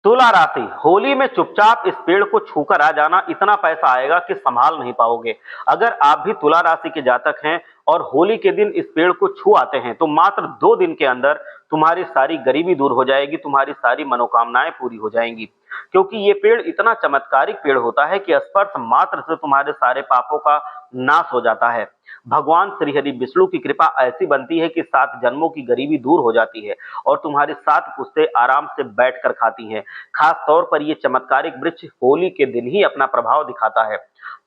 तुला राशि, होली में चुपचाप इस पेड़ को छूकर आ जाना, इतना पैसा आएगा कि संभाल नहीं पाओगे। अगर आप भी तुला राशि के जातक हैं और होली के दिन इस पेड़ को छू आते हैं तो मात्र 2 दिन के अंदर तुम्हारी सारी गरीबी दूर हो जाएगी, तुम्हारी सारी मनोकामनाएं पूरी हो जाएंगी। क्योंकि ये पेड़ इतना चमत्कारिक पेड़ होता है कि स्पर्श मात्र से तुम्हारे सारे पापों का नाश हो जाता है। भगवान श्री हरि विष्णु की कृपा ऐसी बनती है कि 7 जन्मों की गरीबी दूर हो जाती है और तुम्हारी 7 पुश्तें आराम से बैठकर खाती हैं। खास तौर पर यह चमत्कारिक वृक्ष होली के दिन ही अपना प्रभाव दिखाता है।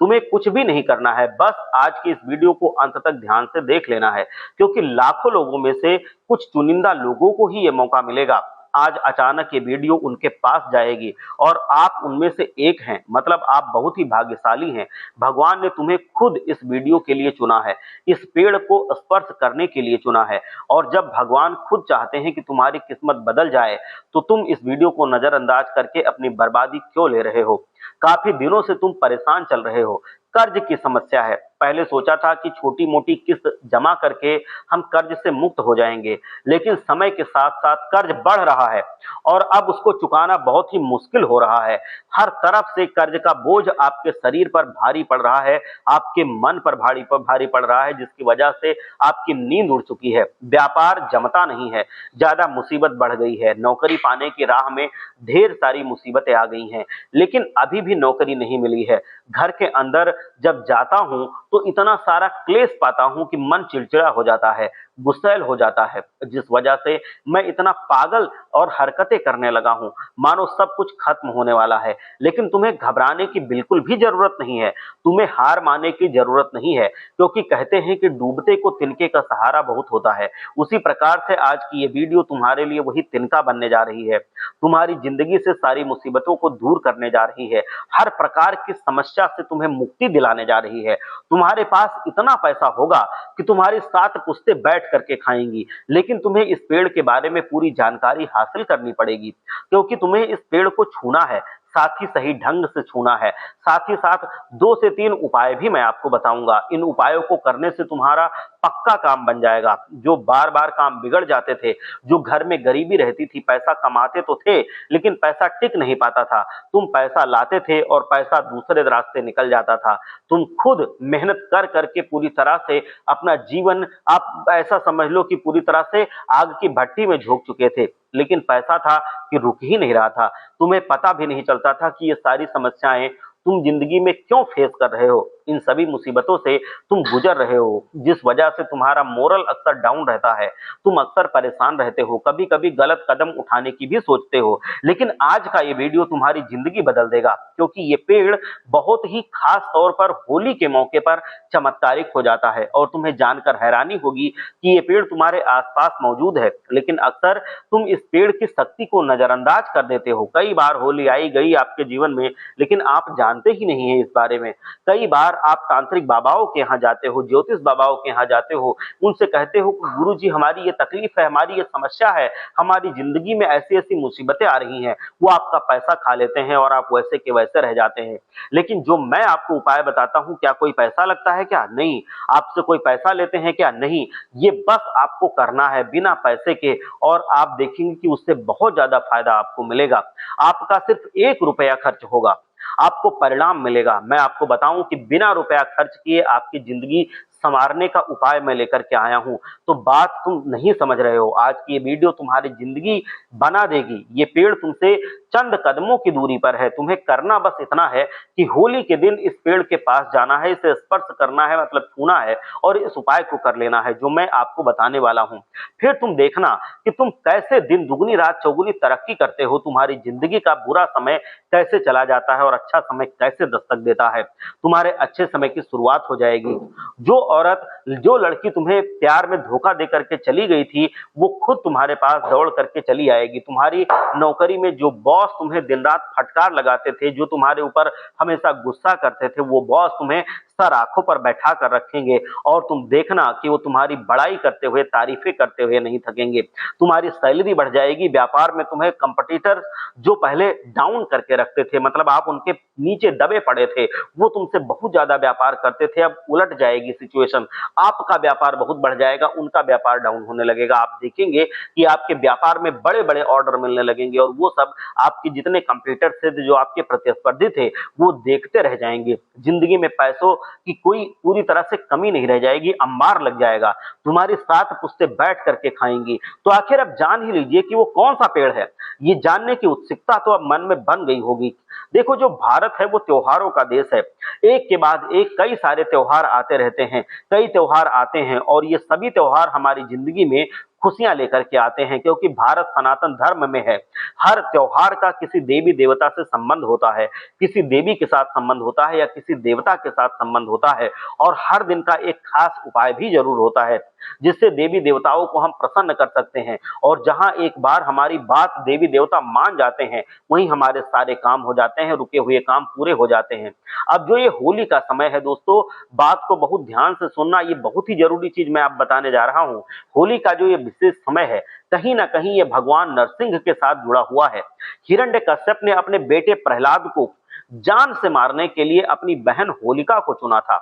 तुम्हें कुछ भी नहीं करना है, बस आज की इस वीडियो को अंत तक ध्यान से देख लेना है, क्योंकि लाखों लोगों में से कुछ चुनिंदा लोगों को ही यह मौका मिलेगा। आज अचानक ये वीडियो उनके पास जाएगी और आप उनमें से एक हैं, मतलब आप बहुत ही भाग्यशाली हैं। भगवान ने तुम्हें खुद इस वीडियो के लिए चुना है, इस पेड़ को स्पर्श करने के लिए चुना है। और जब भगवान खुद चाहते हैं कि तुम्हारी किस्मत बदल जाए, तो तुम इस वीडियो को नजरअंदाज करके अपनी बर्बादी क्यों ले रहे हो? काफी दिनों से तुम परेशान चल रहे हो, कर्ज की समस्या है। पहले सोचा था कि छोटी मोटी किस्त जमा करके हम कर्ज से मुक्त हो जाएंगे, लेकिन समय के साथ साथ कर्ज बढ़ रहा है और अब उसको चुकाना बहुत ही मुश्किल हो रहा है। हर तरफ से कर्ज का बोझ आपके शरीर पर भारी पड़ रहा है, आपके मन पर भारी पड़ रहा है, जिसकी वजह से आपकी नींद उड़ चुकी है, व्यापार जमता नहीं है, ज्यादा मुसीबत बढ़ गई है, नौकरी पाने की राह में ढेर सारी मुसीबतें आ गई हैं, लेकिन अभी भी नौकरी नहीं मिली है। घर के अंदर जब जाता हूं तो इतना सारा क्लेश पाता हूं कि मन चिड़चिड़ा हो जाता है, गुस्सैल हो जाता है, जिस वजह से मैं इतना पागल और हरकतें करने लगा हूं, मानो सब कुछ खत्म होने वाला है। लेकिन तुम्हें घबराने की बिल्कुल भी जरूरत नहीं है, तुम्हें हार मानने की जरूरत नहीं है, क्योंकि कहते हैं कि डूबते को तिनके का सहारा बहुत होता है। उसी प्रकार से आज की ये वीडियो तुम्हारे लिए वही तिनका बनने जा रही है, तुम्हारी जिंदगी से सारी मुसीबतों को दूर करने जा रही है, हर प्रकार की समस्या से तुम्हें मुक्ति दिलाने जा रही है। तुम्हारे पास इतना पैसा होगा कि तुम्हारी 7 पुश्तें बैठ करके खाएंगी, लेकिन तुम्हें इस पेड़ के बारे में पूरी जानकारी हासिल करनी पड़ेगी, क्योंकि तुम्हें इस पेड़ को छूना है, साथ ही सही ढंग से छूना है। साथ ही साथ 2 से 3 उपाय भी मैं आपको बताऊंगा। इन उपायों को करने से तुम्हारा पक्का काम बन जाएगा। जो बार बार काम बिगड़ जाते थे, जो घर में गरीबी रहती थी, पैसा कमाते तो थे लेकिन पैसा टिक नहीं पाता था, तुम पैसा लाते थे और पैसा दूसरे रास्ते निकल जाता था। तुम खुद मेहनत कर करके पूरी तरह से अपना जीवन, आप ऐसा समझ लो कि पूरी तरह से आग की भट्टी में झोंक चुके थे, लेकिन पैसा था कि रुक ही नहीं रहा था। तुम्हें पता भी नहीं चलता था कि ये सारी समस्याएं तुम जिंदगी में क्यों फेस कर रहे हो, इन सभी मुसीबतों से तुम गुजर रहे हो, जिस वजह से तुम्हारा मोरल अक्सर डाउन रहता है। तुम अक्सर परेशान रहते हो, कभी कभी गलत कदम उठाने की भी सोचते हो। लेकिन आज का ये वीडियो तुम्हारी जिंदगी बदल देगा, क्योंकि ये पेड़ बहुत ही खास तौर पर होली के मौके पर चमत्कारिक हो जाता है। और तुम्हें जानकर हैरानी होगी कि ये पेड़ तुम्हारे आसपास मौजूद है, लेकिन अक्सर तुम इस पेड़ की शक्ति को नजरअंदाज कर देते हो। कई बार होली आई गई आपके जीवन में, लेकिन आप जानते ही नहीं है इस बारे में। कई बार आप तांत्रिक बाबाओं के यहाँ जाते हो, ज्योतिष बाबाओं के यहाँ जाते हो, उनसे कहते हो कि गुरुजी हमारी ये तकलीफ है, हमारी ये समस्या है, हमारी जिंदगी में ऐसी ऐसी मुसीबतें आ रही हैं। वो आपका पैसा खा लेते हैं और आप वैसे के वैसे रह जाते हैं। लेकिन जो मैं आपको उपाय बताता हूं, क्या कोई पैसा लगता है? क्या नहीं। आपसे कोई पैसा लेते हैं? क्या नहीं। ये बस आपको करना है बिना पैसे के, और आप देखेंगे कि उससे बहुत ज्यादा फायदा आपको मिलेगा। आपका सिर्फ 1 रुपया खर्च होगा, आपको परिणाम मिलेगा। मैं आपको बताऊं कि बिना रुपया खर्च किए आपकी जिंदगी संवारने का उपाय मैं लेकर के आया हूं। तो बात तुम नहीं समझ रहे हो। आज की ये वीडियो तुम्हारी जिंदगी बना देगी। ये पेड़ तुमसे चंद कदमों की दूरी पर है। तुम्हें करना बस इतना है कि होली के दिन इस पेड़ के पास जाना है, इसे स्पर्श करना है, मतलब छूना है, और इस उपाय को कर लेना है जो मैं आपको बताने वाला हूं। फिर तुम देखना कि तुम कैसे दिन दुगनी रात चौगुनी तरक्की करते हो, तुम्हारी जिंदगी का बुरा समय कैसे चला जाता है और अच्छा समय कैसे दस्तक देता है। तुम्हारे अच्छे समय की शुरुआत हो जाएगी। जो औरत, जो लड़की तुम्हें प्यार में धोखा दे करके चली गई थी, वो खुद तुम्हारे पास दौड़ करके चली आएगी। तुम्हारी नौकरी में जो बॉस तुम्हें दिन रात फटकार लगाते थे, जो तुम्हारे ऊपर हमेशा गुस्सा करते थे, वो बॉस तुम्हें सर आंखों पर बैठा कर रखेंगे और तुम देखना कि वो तुम्हारी बड़ाई करते हुए, तारीफें करते हुए नहीं थकेंगे। तुम्हारी सैलरी बढ़ जाएगी, व्यापार में तुम्हें कंपटीटर जो पहले डाउन करके रखते थे, मतलब आप उनके नीचे दबे पड़े थे, वो तुमसे बहुत ज्यादा व्यापार करते थे, अब उलट जाएगी सिचुएशन। आपका व्यापार बहुत बढ़ जाएगा, उनका व्यापार डाउन होने लगेगा। आप देखेंगे कि आपके व्यापार में बड़े बड़े ऑर्डर मिलने लगेंगे और वो सब आपके जितने कंपटीटर थे, जो आपके प्रतिस्पर्धी थे, वो देखते रह जाएंगे। जिंदगी में पैसों की कोई पूरी तरह से कमी नहीं रह जाएगी, अंबार लग जाएगा, तुम्हारी सात पुश्ते बैठ करके खाएंगी। तो आखिर अब जान ही लीजिए कि वो कौन सा पेड़ है। ये जानने की उत्सुकता तो अब मन में बन गई होगी। देखो, जो भारत है वो त्योहारों का देश है। एक के बाद एक कई सारे त्योहार आते रहते हैं, कई त्योहार आते हैं और ये सभी त्योहार हमारी जिंदगी में खुशियां लेकर के आते हैं, क्योंकि भारत सनातन धर्म में है। हर त्योहार का किसी देवी देवता से संबंध होता है, किसी देवी के साथ संबंध होता है या किसी देवता के साथ संबंध होता है, और हर दिन का एक खास उपाय भी जरूर होता है जिससे देवी देवताओं को हम प्रसन्न कर सकते हैं। और जहां एक बार हमारी बात देवी देवता मान जाते हैं, वहीं हमारे सारे काम हो जाते हैं, रुके हुए काम पूरे हो जाते हैं। अब जो ये होली का समय है दोस्तों, बात को बहुत ध्यान से सुनना, ये बहुत ही जरूरी चीज मैं आप बताने जा रहा हूं। होली का जो ये विशेष समय है, कहीं ना कहीं ये भगवान नरसिंह के साथ जुड़ा हुआ है। हिरण्यकश्यप ने अपने बेटे प्रहलाद को जान से मारने के लिए अपनी बहन होलिका को चुना था।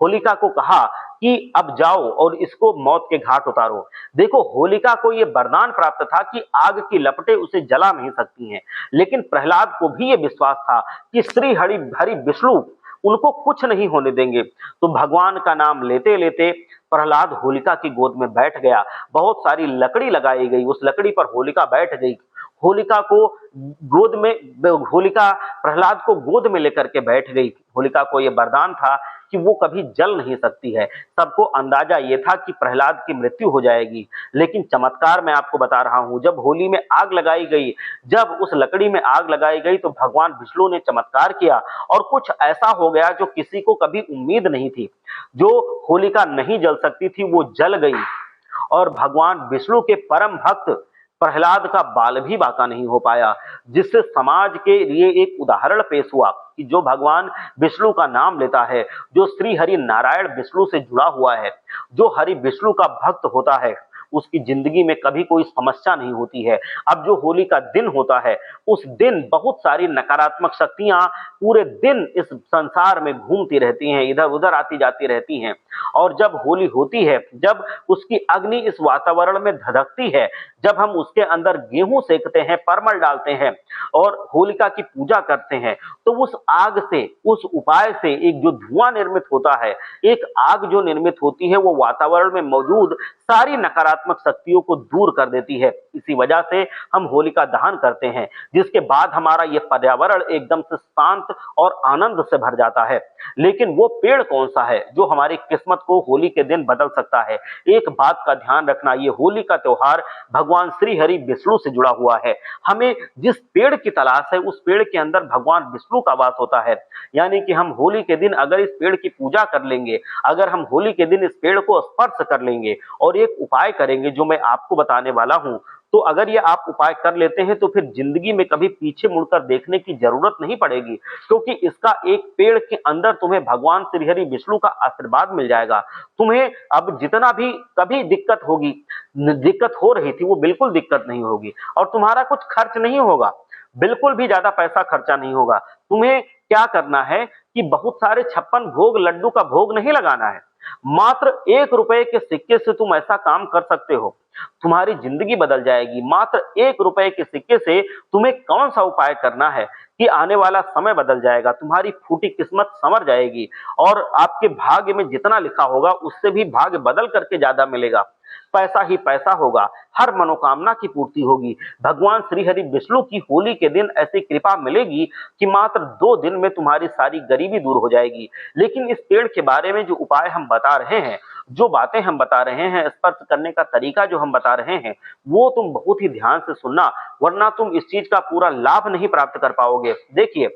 होलिका को कहा कि अब जाओ और इसको मौत के घाट उतारो। देखो, होलिका को यह वरदान प्राप्त था कि आग की लपटें उसे जला नहीं सकती हैं, लेकिन प्रहलाद को भी यह विश्वास था कि श्री हरि हरि विष्णु उनको कुछ नहीं होने देंगे। तो भगवान का नाम लेते लेते प्रहलाद होलिका की गोद में बैठ गया। बहुत सारी लकड़ी लगाई गई, उस लकड़ी पर होलिका बैठ गई। होलिका को गोद में होलिका प्रहलाद को गोद में लेकर के बैठ गई। होलिका को यह वरदान था कि वो कभी जल नहीं सकती है। सबको अंदाजा ये था कि प्रहलाद की मृत्यु हो जाएगी, लेकिन चमत्कार मैं आपको बता रहा हूं, जब होली में आग लगाई गई, जब उस लकड़ी में आग लगाई गई, तो भगवान विष्णु ने चमत्कार किया और कुछ ऐसा हो गया जो किसी को कभी उम्मीद नहीं थी। जो होलिका नहीं जल सकती थी वो जल गई और भगवान विष्णु के परम भक्त प्रहलाद का बाल भी बांका नहीं हो पाया, जिससे समाज के लिए एक उदाहरण पेश हुआ कि जो भगवान विष्णु का नाम लेता है, जो श्री हरि नारायण विष्णु से जुड़ा हुआ है, जो हरि विष्णु का भक्त होता है, उसकी जिंदगी में कभी कोई समस्या नहीं होती है। अब जो होली का दिन होता है, उस दिन बहुत सारी नकारात्मक शक्तियां पूरे दिन इस संसार में घूमती रहती हैं, इधर उधर आती जाती रहती हैं। और जब होली होती है, जब उसकी अग्नि इस वातावरण में धधकती है, जब हम उसके अंदर गेहूं सेकते हैं, परमल डालते हैं और होलिका की पूजा करते हैं, तो उस आग से, उस उपाय से एक जो धुआं निर्मित होता है, एक आग जो निर्मित होती है, वो वातावरण में मौजूद सारी नकारात्मक शक्तियों को दूर कर देती है। इसी वजह से हम होलिका दहन करते हैं, जिसके बाद हमारा ये पर्यावरण एकदम से शांत और आनंद से भर जाता है। लेकिन वो पेड़ कौन सा है जो हमारी किस्मत को होली के दिन बदल सकता है? एक बात का ध्यान रखना, ये होली का त्योहार भगवान श्री हरि विष्णु से जुड़ा हुआ है। हमें जिस पेड़ की तलाश है, उस पेड़ के अंदर भगवान विष्णु का वास होता है। यानी कि हम होली के दिन अगर इस पेड़ की पूजा कर लेंगे, अगर हम होली के दिन इस पेड़ को स्पर्श कर लेंगे और एक उपाय करेंगे जो मैं आपको बताने वाला हूं, तो अगर ये आप उपाय कर लेते हैं तो फिर जिंदगी में कभी पीछे मुड़कर देखने की जरूरत नहीं पड़ेगी, क्योंकि इसका एक पेड़ के अंदर तुम्हें भगवान श्री हरि विष्णु का आशीर्वाद मिल जाएगा। तुम्हें अब जितना भी कभी दिक्कत होगी, दिक्कत हो रही थी, वो बिल्कुल दिक्कत नहीं होगी और तुम्हारा कुछ खर्च नहीं होगा, बिल्कुल भी ज्यादा पैसा खर्चा नहीं होगा। तुम्हें क्या करना है कि बहुत सारे 56 भोग लड्डू का भोग नहीं लगाना है, मात्र 1 रुपए के सिक्के से तुम ऐसा काम कर सकते हो, तुम्हारी जिंदगी बदल जाएगी। मात्र 1 रुपए के सिक्के से तुम्हें कौन सा उपाय करना है कि आने वाला समय बदल जाएगा, तुम्हारी फूटी किस्मत संवर जाएगी और आपके भाग्य में जितना लिखा होगा उससे भी भाग्य बदल करके ज्यादा मिलेगा। पैसा ही पैसा होगा, हर मनोकामना की पूर्ति होगी। भगवान श्री हरि विष्णु की होली के दिन ऐसी कृपा मिलेगी कि मात्र 2 दिन में तुम्हारी सारी गरीबी दूर हो जाएगी। लेकिन इस पेड़ के बारे में जो उपाय हम बता रहे हैं, जो बातें हम बता रहे हैं, स्पर्श करने का तरीका जो हम बता रहे हैं, वो तुम बहुत ही ध्यान से सुनना, वरना तुम इस चीज का पूरा लाभ नहीं प्राप्त कर पाओगे। देखिए,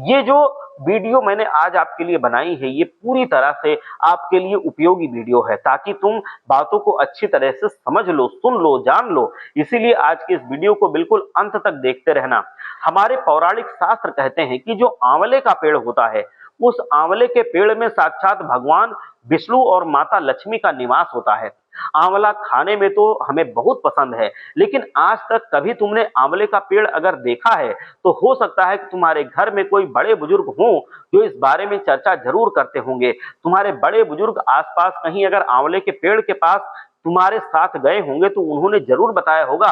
ये जो वीडियो मैंने आज आपके लिए बनाई है, ये पूरी तरह से आपके लिए उपयोगी वीडियो है, ताकि तुम बातों को अच्छी तरह से समझ लो, सुन लो, जान लो। इसीलिए आज के इस वीडियो को बिल्कुल अंत तक देखते रहना। हमारे पौराणिक शास्त्र कहते हैं कि जो आंवले का पेड़ होता है, उस आंवले के पेड़ में साक्षात भगवान विष्णु और माता लक्ष्मी का निवास होता है। आंवला खाने में तो हमें बहुत पसंद है, लेकिन आज तक कभी तुमने आंवले का पेड़ अगर देखा है तो हो सकता है कि तुम्हारे घर में कोई बड़े बुजुर्ग हों जो इस बारे में चर्चा जरूर करते होंगे। तुम्हारे बड़े बुजुर्ग आसपास कहीं अगर आंवले के पेड़ के पास तुम्हारे साथ गए होंगे तो उन्होंने जरूर बताया होगा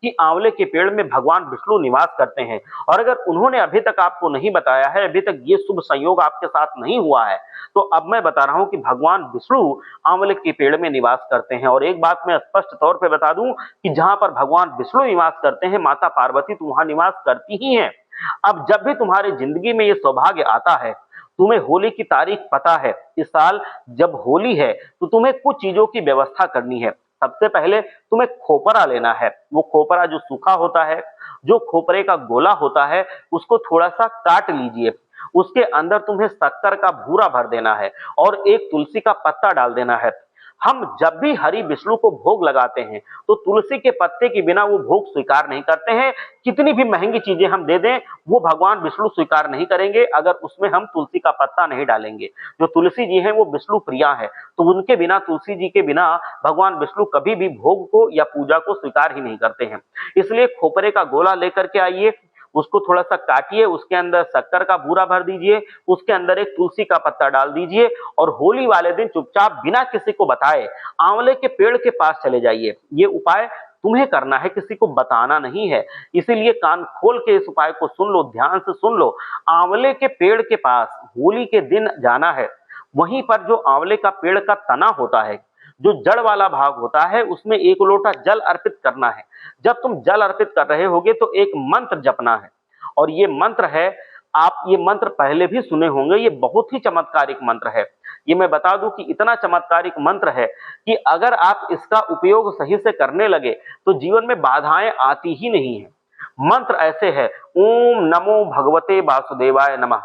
कि आंवले के पेड़ में भगवान विष्णु निवास करते हैं। और अगर उन्होंने अभी तक आपको नहीं बताया है, अभी तक ये शुभ संयोग आपके साथ नहीं हुआ है, तो अब मैं बता रहा हूं कि भगवान विष्णु आंवले के पेड़ में निवास करते हैं। और एक बात मैं स्पष्ट तौर पे बता दूं कि जहां पर भगवान विष्णु निवास करते हैं, माता पार्वती तो वहां निवास करती ही है। अब जब भी तुम्हारी जिंदगी में ये सौभाग्य आता है, तुम्हें होली की तारीख पता है, इस साल जब होली है तो तुम्हें कुछ चीजों की व्यवस्था करनी है। सबसे पहले तुम्हें खोपरा लेना है। वो खोपरा जो सूखा होता है, जो खोपरे का गोला होता है, उसको थोड़ा सा काट लीजिए। उसके अंदर तुम्हें शक्कर का भूरा भर देना है और एक तुलसी का पत्ता डाल देना है। हम जब भी हरि विष्णु को भोग लगाते हैं तो तुलसी के पत्ते के बिना वो भोग स्वीकार नहीं करते हैं। कितनी भी महंगी चीजें हम दे दें, वो भगवान विष्णु स्वीकार नहीं करेंगे अगर उसमें हम तुलसी का पत्ता नहीं डालेंगे। जो तुलसी जी हैं वो विष्णु प्रिया है, तो उनके बिना, तुलसी जी के बिना भगवान विष्णु कभी भी भोग को या पूजा को स्वीकार ही नहीं करते हैं। इसलिए खोपरे का गोला लेकर के आइए, उसको थोड़ा सा काटिए, उसके अंदर शक्कर का बूरा भर दीजिए, उसके अंदर एक तुलसी का पत्ता डाल दीजिए और होली वाले दिन चुपचाप बिना किसी को बताए आंवले के पेड़ के पास चले जाइए। ये उपाय तुम्हें करना है, किसी को बताना नहीं है। इसीलिए कान खोल के इस उपाय को सुन लो, ध्यान से सुन लो। आंवले के पेड़ के पास होली के दिन जाना है। वहीं पर जो आंवले का पेड़ का तना होता है, जो जड़ वाला भाग होता है, उसमें एक लोटा जल अर्पित करना है। जब तुम जल अर्पित कर रहे होगे तो एक मंत्र जपना है। और ये मंत्र है, आप ये मंत्र पहले भी सुने होंगे, ये बहुत ही चमत्कारिक मंत्र है। ये मैं बता दूं कि इतना चमत्कारिक मंत्र है कि अगर आप इसका उपयोग सही से करने लगे तो जीवन में बाधाएं आती ही नहीं है। मंत्र ऐसे है, ओम नमो भगवते वासुदेवाय नमः।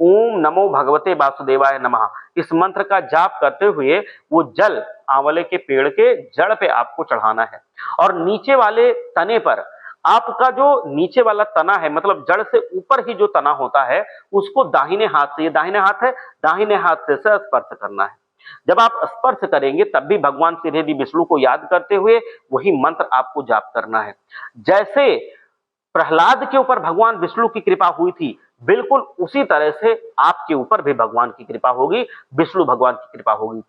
ओम नमो भगवते वासुदेवाय नमः। इस मंत्र का जाप करते हुए वो जल आंवले के पेड़ के जड़ पे आपको चढ़ाना है। और नीचे वाले तने पर, आपका जो नीचे वाला तना है, मतलब जड़ से ऊपर ही जो तना होता है, उसको दाहिने हाथ से, ये दाहिने हाथ है, दाहिने हाथ से स्पर्श करना है। जब आप स्पर्श करेंगे तब भी भगवान श्री हरि विष्णु को याद करते हुए वही मंत्र आपको जाप करना है। जैसे प्रहलाद के ऊपर भगवान विष्णु की कृपा हुई थी, बिल्कुल उसी तरह से आपके ऊपर भी भगवान की कृपा होगी, विष्णु भगवान की कृपा होगी।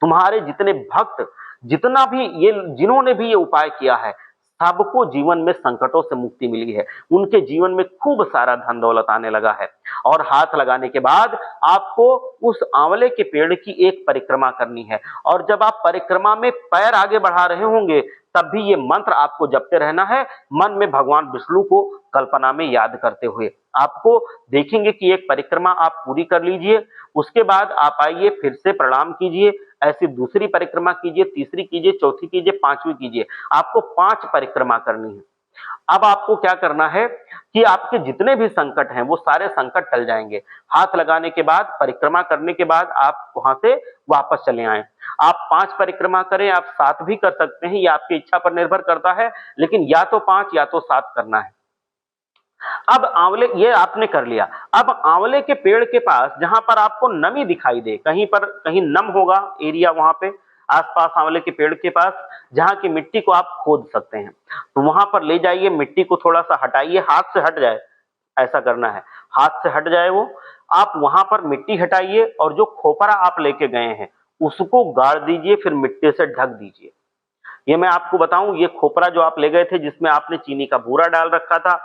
तुम्हारे जितने भक्त, जितना भी ये, जिन्होंने भी ये उपाय किया है, सबको जीवन में संकटों से मुक्ति मिली है। उनके जीवन में खूब सारा धन दौलत आने लगा है। और हाथ लगाने के बाद आपको उस आंवले के पेड़ की एक परिक्रमा करनी है। और जब आप परिक्रमा में पैर आगे बढ़ा रहे होंगे तब भी ये मंत्र आपको जपते रहना है, मन में भगवान विष्णु को कल्पना में याद करते हुए। आपको देखेंगे कि एक परिक्रमा आप पूरी कर लीजिए, उसके बाद आप आइए, फिर से प्रणाम कीजिए, ऐसी दूसरी परिक्रमा कीजिए, तीसरी कीजिए, चौथी कीजिए, पांचवी कीजिए। आपको 5 परिक्रमा करनी है। अब आपको क्या करना है कि आपके जितने भी संकट हैं वो सारे संकट टल जाएंगे। हाथ लगाने के बाद, परिक्रमा करने के बाद आप वहां से वापस चले आए। आप 5 परिक्रमा करें, आप 7 भी कर सकते हैं, ये आपकी इच्छा पर निर्भर करता है, लेकिन या तो 5 या तो 7 करना है। अब आंवले, ये आपने कर लिया। अब आंवले के पेड़ के पास जहां पर आपको नमी दिखाई दे, कहीं पर कहीं नम होगा एरिया, वहां पे आसपास आंवले के पेड़ के पास जहां की मिट्टी को आप खोद सकते हैं, तो वहां पर ले जाइए, मिट्टी को थोड़ा सा हटाइए, हाथ से हट जाए, ऐसा करना है, हाथ से हट जाए वो। आप वहां पर मिट्टी हटाइए और जो खोपरा आप लेके गए हैं उसको गाड़ दीजिए, फिर मिट्टी से ढक दीजिए। ये मैं आपको बताऊं, ये खोपरा जो आप ले गए थे जिसमें आपने चीनी का बूरा डाल रखा था,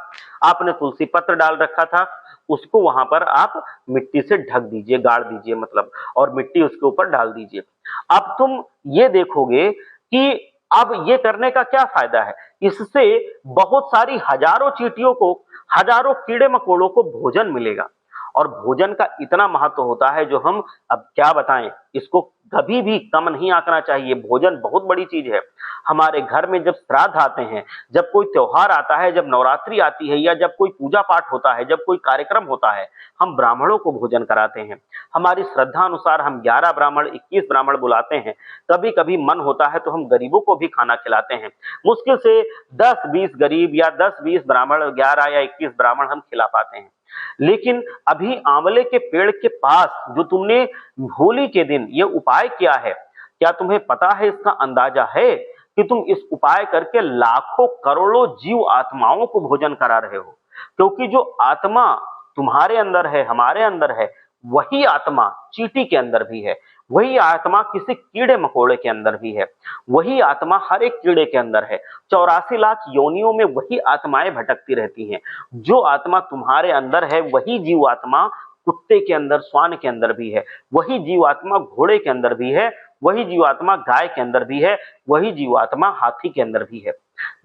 आपने तुलसी पत्र डाल रखा था, उसको वहां पर आप मिट्टी से ढक दीजिए, गाड़ दीजिए मतलब, और मिट्टी उसके ऊपर डाल दीजिए। अब तुम ये देखोगे कि अब ये करने का क्या फायदा है, इससे बहुत सारी हजारों चींटियों को, हजारों कीड़े मकोड़ों को भोजन मिलेगा। और भोजन का इतना महत्व होता है जो हम अब क्या बताएं, इसको कभी भी कम नहीं आंकना चाहिए। भोजन बहुत बड़ी चीज है। हमारे घर में जब श्राद्ध आते हैं, जब कोई त्योहार आता है, जब नवरात्रि आती है या जब कोई पूजा पाठ होता है, जब कोई कार्यक्रम होता है, हम ब्राह्मणों को भोजन कराते हैं। हमारी श्रद्धा अनुसार हम 11 ब्राह्मण 21 ब्राह्मण बुलाते हैं। कभी कभी मन होता है तो हम गरीबों को भी खाना खिलाते हैं। मुश्किल से 10-20 गरीब या 10-20 ब्राह्मण, 11 या 21 ब्राह्मण हम खिला पाते हैं। लेकिन अभी आंवले के पेड़ के पास जो तुमने होली के दिन ये उपाय किया है, क्या तुम्हें पता है, इसका अंदाजा है कि तुम इस उपाय करके लाखों करोड़ों जीव आत्माओं को भोजन करा रहे हो? क्योंकि जो आत्मा तुम्हारे अंदर है, हमारे अंदर है, वही आत्मा चींटी के अंदर भी है, वही आत्मा किसी कीड़े मकोड़े के अंदर भी है, वही आत्मा हर एक कीड़े के अंदर है। 84 लाख योनियों में वही आत्माएं भटकती रहती हैं। जो आत्मा तुम्हारे अंदर है वही जीव आत्मा कुत्ते के अंदर, श्वान के अंदर भी है, वही जीवात्मा घोड़े के अंदर भी है, वही जीवात्मा गाय के अंदर भी है, वही जीवात्मा हाथी के अंदर भी है।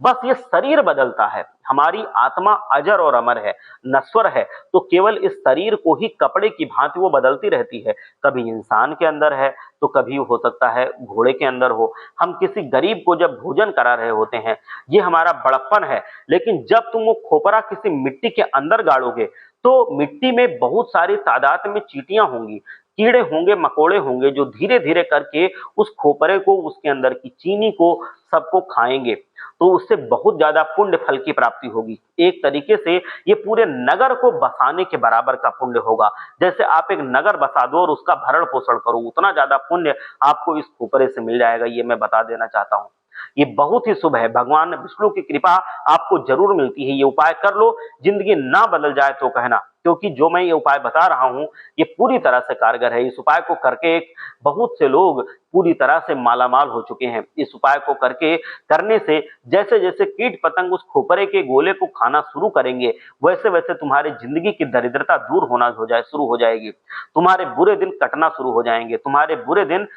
बस ये शरीर बदलता है। हमारी आत्मा अजर और अमर है, नश्वर है, तो केवल इस शरीर को ही कपड़े की भांति वो बदलती रहती है। कभी इंसान के अंदर है तो कभी हो सकता है घोड़े के अंदर हो। हम किसी गरीब को जब भोजन करा रहे होते हैं, ये हमारा बड़प्पन है। लेकिन जब तुम वो खोपरा किसी मिट्टी के अंदर गाड़ोगे तो मिट्टी में बहुत सारी तादाद में चींटियां होंगी, कीड़े होंगे, मकोड़े होंगे, जो धीरे धीरे करके उस खोपरे को, उसके अंदर की चीनी को, सबको खाएंगे। तो उससे बहुत ज्यादा पुण्य फल की प्राप्ति होगी। एक तरीके से ये पूरे नगर को बसाने के बराबर का पुण्य होगा। जैसे आप एक नगर बसा दो और उसका भरण पोषण करो, उतना ज्यादा पुण्य आपको इस खोपरे से मिल जाएगा। ये मैं बता देना चाहता हूँ। ये बहुत ही शुभ है। भगवान विष्णु की कृपा आपको जरूर मिलती है। ये उपाय कर लो, जिंदगी ना बदल जाए तो कहना, क्योंकि जो मैं ये उपाय बता रहा हूं ये पूरी तरह से कारगर है। इस उपाय को करके बहुत से लोग पूरी तरह से मालामाल हो चुके हैं। इस उपाय को करने से जैसे जैसे कीट पतंग उस खोपरे के गोले को खाना शुरू करेंगे, वैसे वैसे तुम्हारी जिंदगी की दरिद्रता दूर होना शुरू हो जाएगी। तुम्हारे बुरे दिन कटना शुरू हो जाएंगे, तुम्हारे बुरे दिन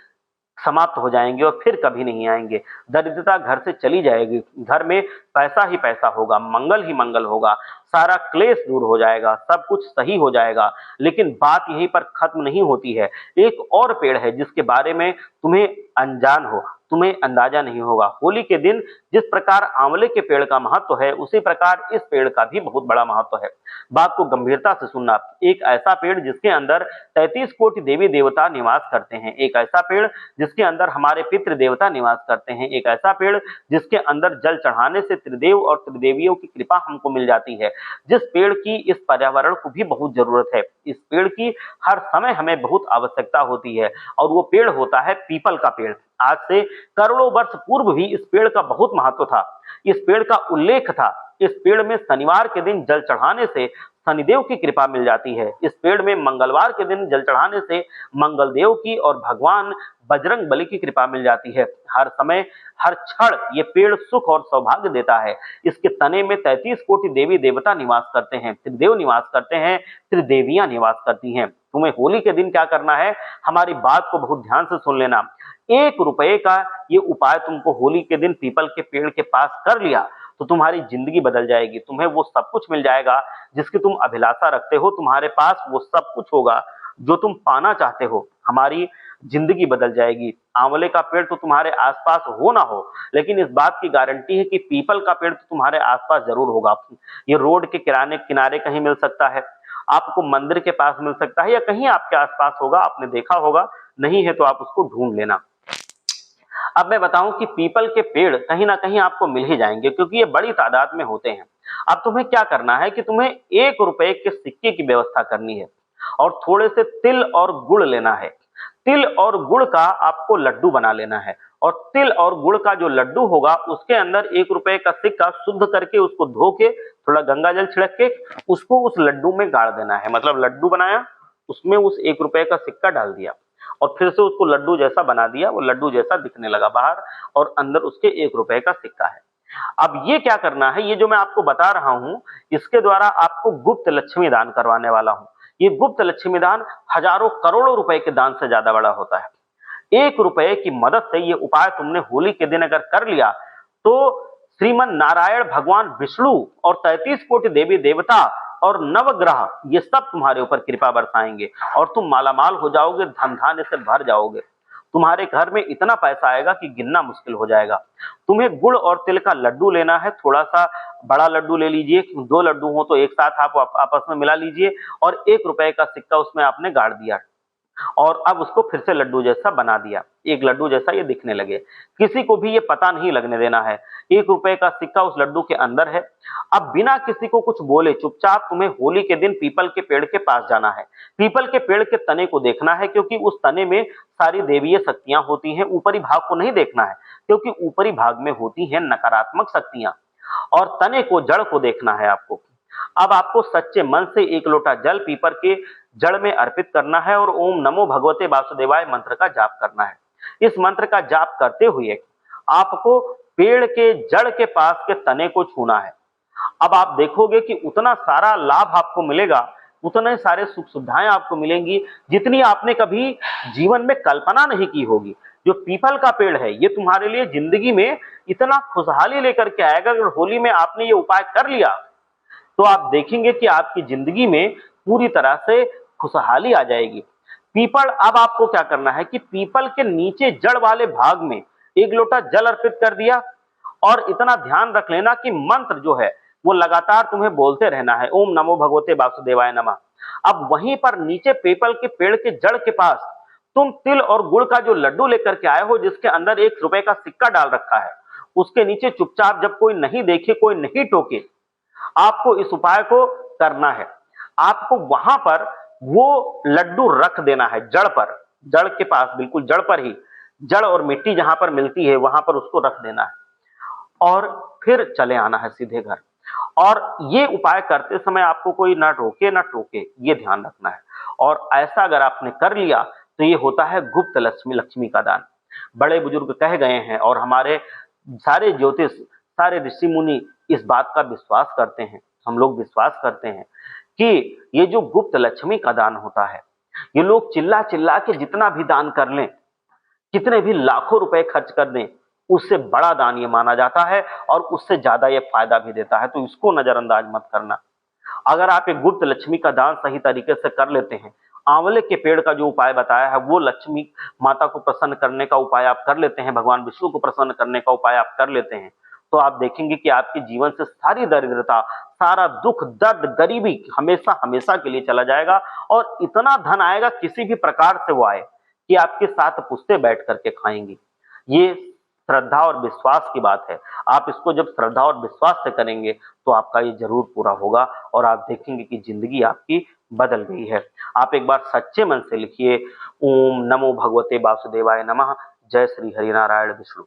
समाप्त हो जाएंगे और फिर कभी नहीं आएंगे। दरिद्रता घर से चली जाएगी, घर में पैसा ही पैसा होगा, मंगल ही मंगल होगा, सारा क्लेश दूर हो जाएगा, सब कुछ सही हो जाएगा। लेकिन बात यहीं पर खत्म नहीं होती है। एक और पेड़ है जिसके बारे में तुम्हें अनजान हो, तुम्हें अंदाजा नहीं होगा। होली के दिन जिस प्रकार आंवले के पेड़ का महत्व है, उसी प्रकार इस पेड़ का भी बहुत बड़ा महत्व है। बात को गंभीरता से सुनना। एक ऐसा पेड़ जिसके अंदर 33 कोटि देवी देवता निवास करते हैं, एक ऐसा पेड़ जिसके अंदर हमारे पितृ देवता निवास करते हैं, एक ऐसा पेड़ जिसके अंदर जल चढ़ाने से त्रिदेव और त्रिदेवियों की कृपा हमको मिल जाती है, जिस पेड़ की इस पर्यावरण को भी बहुत जरूरत है। इस पेड़ की हर समय हमें बहुत आवश्यकता होती है और वो पेड़ होता है पीपल का पेड़। आज से करोड़ों वर्ष पूर्व भी इस पेड़ का बहुत महत्व था। इस पेड़ का उल्लेख था। इस पेड़ में शनिवार के दिन जल चढ़ाने से शनिदेव की कृपा मिल जाती है। इस पेड़ में मंगलवार के दिन जल चढ़ाने से मंगलदेव की और भगवान बजरंग बली की कृपा मिल जाती है। हर समय, हर क्षण ये पेड़ सुख और सौभाग्य देता है। इसके तने में 33 कोटि देवी देवता निवास करते हैं, त्रिदेव निवास करते हैं, त्रिदेवियां निवास करती हैं। तुम्हें होली के दिन क्या करना है, हमारी बात को बहुत ध्यान से सुन लेना। 1 रुपए का ये उपाय तुमको होली के दिन पीपल के पेड़ के पास कर लिया तो तुम्हारी जिंदगी बदल जाएगी। तुम्हें वो सब कुछ मिल जाएगा जिसकी तुम अभिलाषा रखते हो। तुम्हारे पास वो सब कुछ होगा जो तुम पाना चाहते हो। हमारी जिंदगी बदल जाएगी। आंवले का पेड़ तो तुम्हारे आसपास हो ना हो, लेकिन इस बात की गारंटी है कि पीपल का पेड़ तो तुम्हारे आसपास जरूर होगा। ये रोड के किनारे कहीं मिल सकता है, आपको मंदिर के पास मिल सकता है, या कहीं आपके आसपास होगा, आपने देखा होगा। नहीं है तो आप उसको ढूंढ लेना। अब मैं बताऊं कि पीपल के पेड़ कहीं ना कहीं आपको मिल ही जाएंगे, क्योंकि ये बड़ी तादाद में होते हैं। अब तुम्हें क्या करना है कि तुम्हें 1 रुपए के सिक्के की व्यवस्था करनी है और थोड़े से तिल और गुड़ लेना है। तिल और गुड़ का आपको लड्डू बना लेना है और तिल और गुड़ का जो लड्डू होगा उसके अंदर 1 रुपए का सिक्का शुद्ध करके, उसको धो के, थोड़ा गंगा जल छिड़क के उसको उस लड्डू में गाड़ देना है। मतलब लड्डू बनाया, उसमें उस 1 रुपए का सिक्का डाल दिया और फिर से उसको लड्डू जैसा बना दिया। वो लड्डू जैसा दिखने लगा बाहर, और अंदर उसके 1 रुपए का सिक्का है। अब ये क्या करना है, ये जो मैं आपको बता रहा हूं, इसके द्वारा आपको गुप्त लक्ष्मी दान करवाने वाला हूं। ये गुप्त लक्ष्मी दान हजारों करोड़ों रुपए के दान से ज्यादा बड़ा होता है। 1 रुपए की मदद से ये उपाय तुमने होली के दिन अगर कर लिया तो श्रीमन नारायण भगवान विष्णु और 33 कोटि देवी देवता और नवग्रह ये सब तुम्हारे ऊपर कृपा बरसाएंगे और तुम मालामाल हो जाओगे, धन धान्य से भर जाओगे। तुम्हारे घर में इतना पैसा आएगा कि गिनना मुश्किल हो जाएगा। तुम्हें गुड़ और तिल का लड्डू लेना है, थोड़ा सा बड़ा लड्डू ले लीजिए, 2 लड्डू हो तो एक साथ आप आपस में मिला लीजिए और 1 रुपए का सिक्का उसमें आपने गाड़ दिया और अब उसको फिर से लड्डू जैसा बना दिया, एक लड्डू जैसा ये दिखने लगे। किसी को भी ये पता नहीं लगने देना है, 1 रुपए का सिक्का उस लड्डू के अंदर है। अब बिना किसी को कुछ बोले चुपचाप तुम्हें होली के दिन पीपल के पेड़ के पास जाना है। पीपल के पेड़ के तने को देखना है क्योंकि उस तने में सारी देवीय शक्तियां होती हैं। ऊपरी भाग को नहीं देखना है क्योंकि ऊपरी भाग में होती हैं नकारात्मक शक्तियां और तने को, जड़ को देखना है आपको। अब आपको सच्चे मन से 1 लोटा जल पीपर के जड़ में अर्पित करना है और ओम नमो भगवते वासुदेवाय मंत्र का जाप करना है। इस मंत्र का जाप करते हुए आपको पेड़ के जड़ के पास के तने को छूना है। अब आप देखोगे कि उतना सारा लाभ आपको मिलेगा, उतने सारे सुख सुविधाएं आपको मिलेंगी जितनी आपने कभी जीवन में कल्पना नहीं की होगी। जो पीपल का पेड़ है ये तुम्हारे लिए जिंदगी में इतना खुशहाली लेकर के आएगा। अगर होली में आपने ये उपाय कर लिया तो आप देखेंगे कि आपकी जिंदगी में पूरी तरह से खुशहाली आ जाएगी। पीपल, अब आपको क्या करना है कि पीपल के नीचे जड़ वाले भाग में 1 लोटा जल अर्पित कर दिया और इतना ध्यान रख लेना कि मंत्र जो है वो लगातार तुम्हें बोलते रहना है, ओम नमो भगवते वासुदेवाय नमः। अब वहीं पर नीचे पीपल के पेड़ के जड़ के पास तुम तिल और गुड़ का जो लड्डू लेकर के आए हो जिसके अंदर 1 रुपए का सिक्का डाल रखा है, उसके नीचे चुपचाप, जब कोई नहीं देखे, कोई नहीं टोके, आपको इस उपाय को करना है। आपको वहां पर वो लड्डू रख देना है जड़ पर, जड़ के पास, बिल्कुल जड़ पर ही, जड़ और मिट्टी जहां पर मिलती है वहां पर उसको रख देना है और फिर चले आना है सीधे घर। और ये उपाय करते समय आपको कोई ना रोके ना टोके, ये ध्यान रखना है। और ऐसा अगर आपने कर लिया तो ये होता है गुप्त लक्ष्मी, लक्ष्मी का दान। बड़े बुजुर्ग कह गए हैं और हमारे सारे ज्योतिष, सारे ऋषि मुनि इस बात का विश्वास करते हैं, हम लोग विश्वास करते हैं कि ये जो गुप्त लक्ष्मी का दान होता है, ये लोग चिल्ला चिल्ला के जितना भी दान कर लें, कितने भी लाखों रुपए खर्च कर दें, उससे बड़ा दान ये माना जाता है और उससे ज्यादा ये फायदा भी देता है। तो इसको नजरअंदाज मत करना। अगर आप एक गुप्त लक्ष्मी का दान सही तरीके से कर लेते हैं, आंवले के पेड़ का जो उपाय बताया है वो लक्ष्मी माता को प्रसन्न करने का उपाय आप कर लेते हैं, भगवान विष्णु को प्रसन्न करने का उपाय आप कर लेते हैं, तो आप देखेंगे कि आपके जीवन से सारी दरिद्रता, सारा दुख, दर्द, गरीबी हमेशा हमेशा के लिए चला जाएगा और इतना धन आएगा किसी भी प्रकार से वो आए कि आपके साथ पुश्ते बैठ करके खाएंगी। ये श्रद्धा और विश्वास की बात है। आप इसको जब श्रद्धा और विश्वास से करेंगे तो आपका ये जरूर पूरा होगा और आप देखेंगे कि जिंदगी आपकी बदल गई है। आप एक बार सच्चे मन से लिखिए, ओम नमो भगवते वासुदेवाय नमः। जय श्री हरिनारायण विष्णु।